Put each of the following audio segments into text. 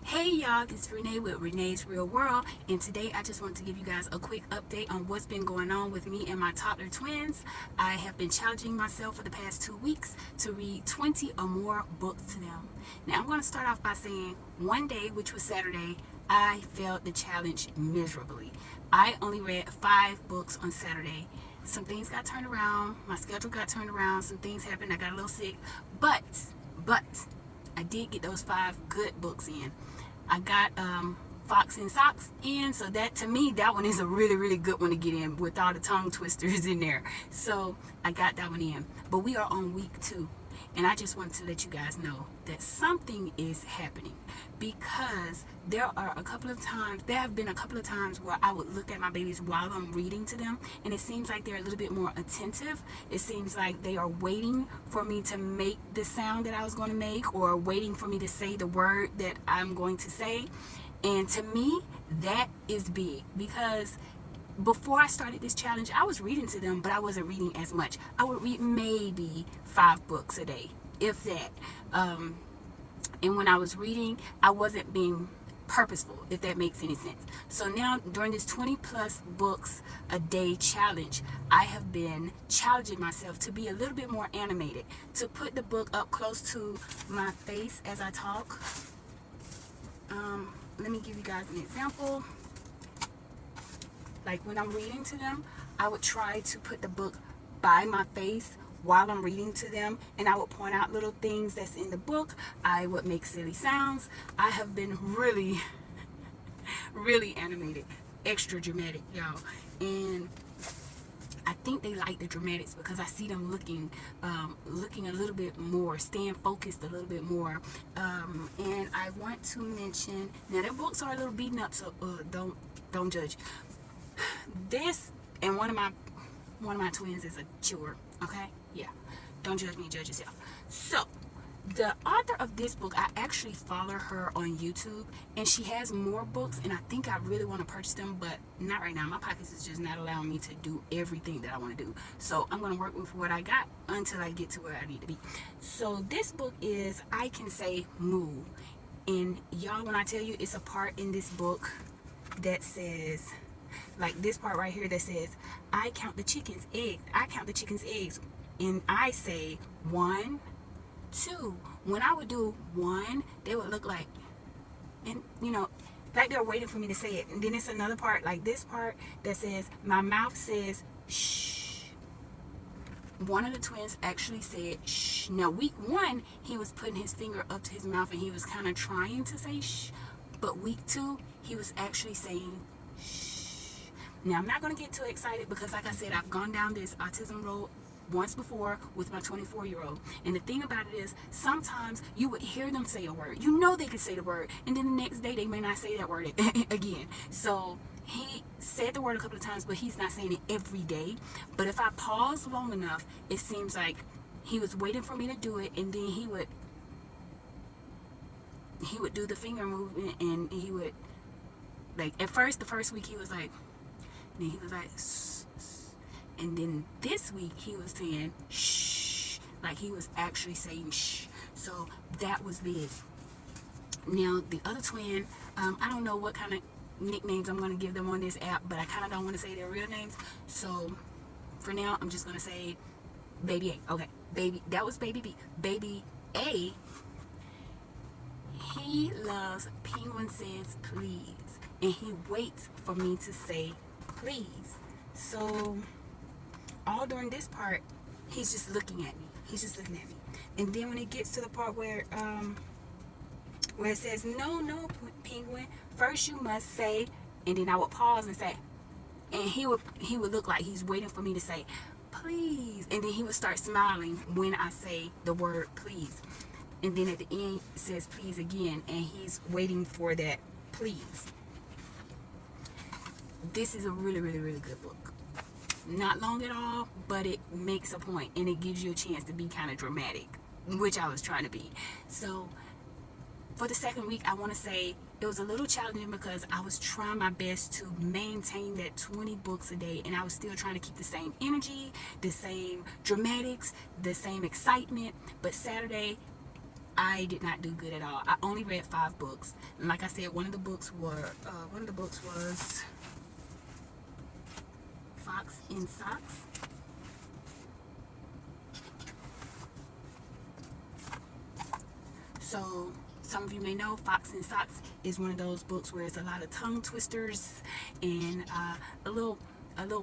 Hey y'all, this is Renee with Renee's Real World, and today I just want to give you guys a quick update on what's been going on with me and my toddler twins. I have been challenging myself for the past 2 weeks to read 20 or more books to them. Now I'm going to start off by saying one day, which was Saturday, I failed the challenge miserably. I only read 5 books on Saturday. Some things got turned around, my schedule got turned around, some things happened, I got a little sick, but I did get those 5 good books in. I got Fox and Socks in, so that to me that one is a really good one to get in with all the tongue twisters in there. So I got that one in. But we are on week 2, and I just wanted to let you guys know that something is happening, because there have been a couple of times where I would look at my babies while I'm reading to them, and it seems like they're a little bit more attentive. It seems like they are waiting for me to make the sound that I was going to make, or waiting for me to say the word that I'm going to say. And to me, that is big, because before I started this challenge, I was reading to them, but I wasn't reading as much. I would read maybe 5 books a day, if that. And when I was reading, I wasn't being purposeful, if that makes any sense. So now, during this 20 plus books a day challenge, I have been challenging myself to be a little bit more animated, to put the book up close to my face as I talk. Let me give you guys an example. Like when I'm reading to them, I would try to put the book by my face while I'm reading to them, and I would point out little things that's in the book. I would make silly sounds. I have been really animated, extra dramatic, y'all. And I think they like the dramatics because I see them looking a little bit more, staying focused a little bit more. And I want to mention, now their books are a little beaten up, so don't judge. This, and one of my twins is a chewer. Okay, yeah, don't judge me, judge yourself. So the author of this book, I actually follow her on YouTube, and she has more books, and I think I really want to purchase them, but not right now. My pockets is just not allowing me to do everything that I want to do. So I'm going to work with what I got until I get to where I need to be. So this book is I Can Say Moo. And y'all, when I tell you, it's a part in this book that says, like this part right here that says, I count the chicken's eggs, and I say 1, 2. When I would do 1, they would look like, and like they're waiting for me to say it. And then it's another part, like this part, that says my mouth says shh. One of the twins actually said shh. Now week 1, he was putting his finger up to his mouth and he was kind of trying to say shh, but week 2 he was actually saying shh. Now I'm not going to get too excited, because like I said, I've gone down this autism road once before with my 24-year-old. And the thing about it is, sometimes you would hear them say a word. You know they could say the word, and then the next day they may not say that word again. So he said the word a couple of times, but he's not saying it every day. But if I pause long enough, it seems like he was waiting for me to do it, and then he would do the finger movement, and he would, like, at first, the first week he was like, then he was like, and then this week he was saying shh, like he was actually saying shh. So that was big. Now the other twin, I don't know what kind of nicknames I'm going to give them on this app, but I kind of don't want to say their real names. So for now, I'm just going to say Baby A. Okay, that was Baby B. Baby A, he loves Penguin Says Please, and he waits for me to say please. So all during this part, he's just looking at me. And then when it gets to the part where it says no, Penguin, first you must say, and then I would pause and say, and he would look like he's waiting for me to say please, and then he would start smiling when I say the word please. And then at the end it says please again, and he's waiting for that please. This is a really good book. Not long at all, but it makes a point, and it gives you a chance to be kind of dramatic, which I was trying to be. So for the second week, I want to say it was a little challenging, because I was trying my best to maintain that 20 books a day, and I was still trying to keep the same energy, the same dramatics, the same excitement. But Saturday, I did not do good at all. I only read 5 books, and like I said, one of the books was Fox in Socks. So some of you may know Fox in Socks is one of those books where it's a lot of tongue twisters and a little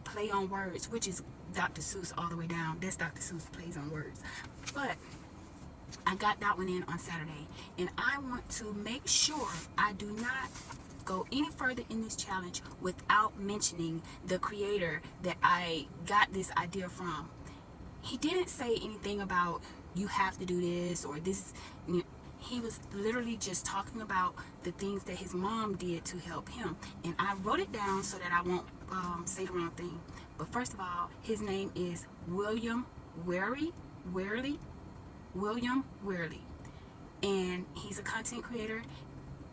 play on words, which is Dr. Seuss all the way down. That's Dr. Seuss plays on words. But I got that one in on Saturday, and I want to make sure I do not go any further in this challenge without mentioning the creator that I got this idea from. He didn't say anything about you have to do this or this. He was literally just talking about the things that his mom did to help him, and I wrote it down so that I won't say the wrong thing. But first of all, his name is William Weary, and he's a content creator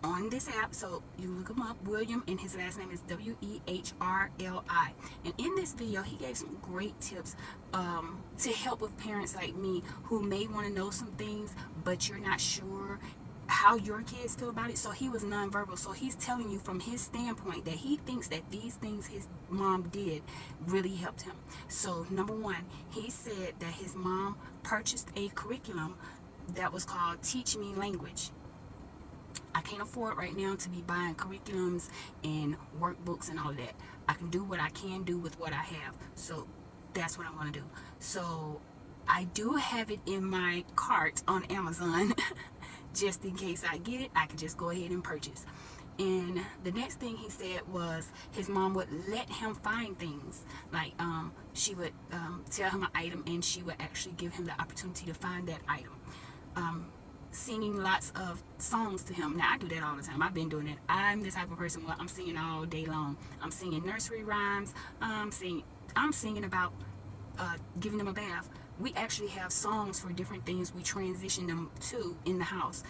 on this app, so you look him up, William, and his last name is Wehrli. And in this video, he gave some great tips to help with parents like me who may want to know some things, but you're not sure how your kids feel about it. So he was nonverbal, so he's telling you from his standpoint that he thinks that these things his mom did really helped him. So number one, he said that his mom purchased a curriculum that was called Teach Me Language. I can't afford right now to be buying curriculums and workbooks and all of that. I can do what I can do with what I have. So that's what I'm going to do. So I do have it in my cart on Amazon. Just in case I get it, I can just go ahead and purchase. And the next thing he said was his mom would let him find things. Like she would tell him an item, and she would actually give him the opportunity to find that item. Singing lots of songs to him. Now I do that all the time. I've been doing it. I'm the type of person where I'm singing all day long. I'm singing nursery rhymes. I'm singing about giving them a bath. We actually have songs for different things we transition them to in the house.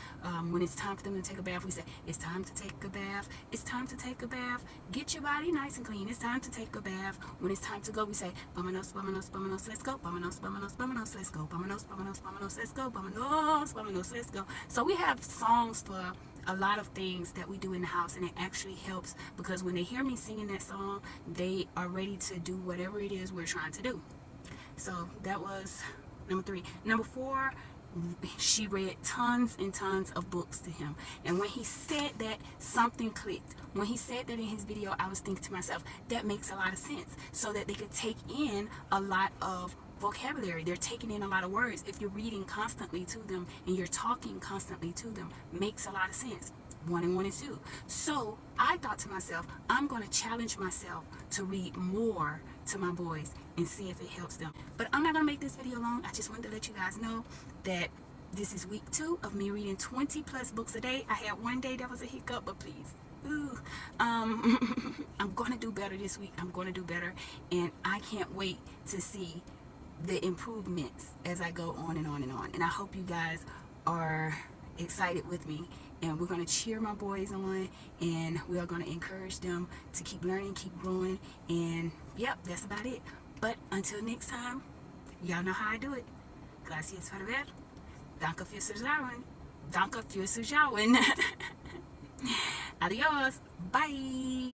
When it's time for them to take a bath, we say, it's time to take a bath. It's time to take a bath. Get your body nice and clean. It's time to take a bath. When it's time to go, we say, vámonos, vámonos, vámonos, let's go. Vámonos, vámonos, vámonos, let's go. Vámonos, vámonos, vámonos, let's go. Vámonos, vámonos, let's go. So we have songs for a lot of things that we do in the house, and it actually helps because when they hear me singing that song, they are ready to do whatever it is we're trying to do. So that was number 3. Number 4, she read tons and tons of books to him. And when he said that, something clicked. When he said that in his video, I was thinking to myself, that makes a lot of sense. So that they could take in a lot of vocabulary. They're taking in a lot of words. If you're reading constantly to them and you're talking constantly to them, makes a lot of sense. 1 and 1 is 2. So I thought to myself, I'm going to challenge myself to read more to my boys and see if it helps them. But I'm not going to make this video long. I just wanted to let you guys know that this is week 2 of me reading 20 plus books a day. I had one day that was a hiccup, but please. I'm going to do better this week. I'm going to do better. And I can't wait to see the improvements as I go on and on and on. And I hope you guys are excited with me, and we're going to cheer my boys on, and we are going to encourage them to keep learning, keep growing, and yep, that's about it. But until next time, y'all know how I do it. Gracias for ver. Danke fürs Zuschauen. Danke fürs Zuschauen. Adios. Bye.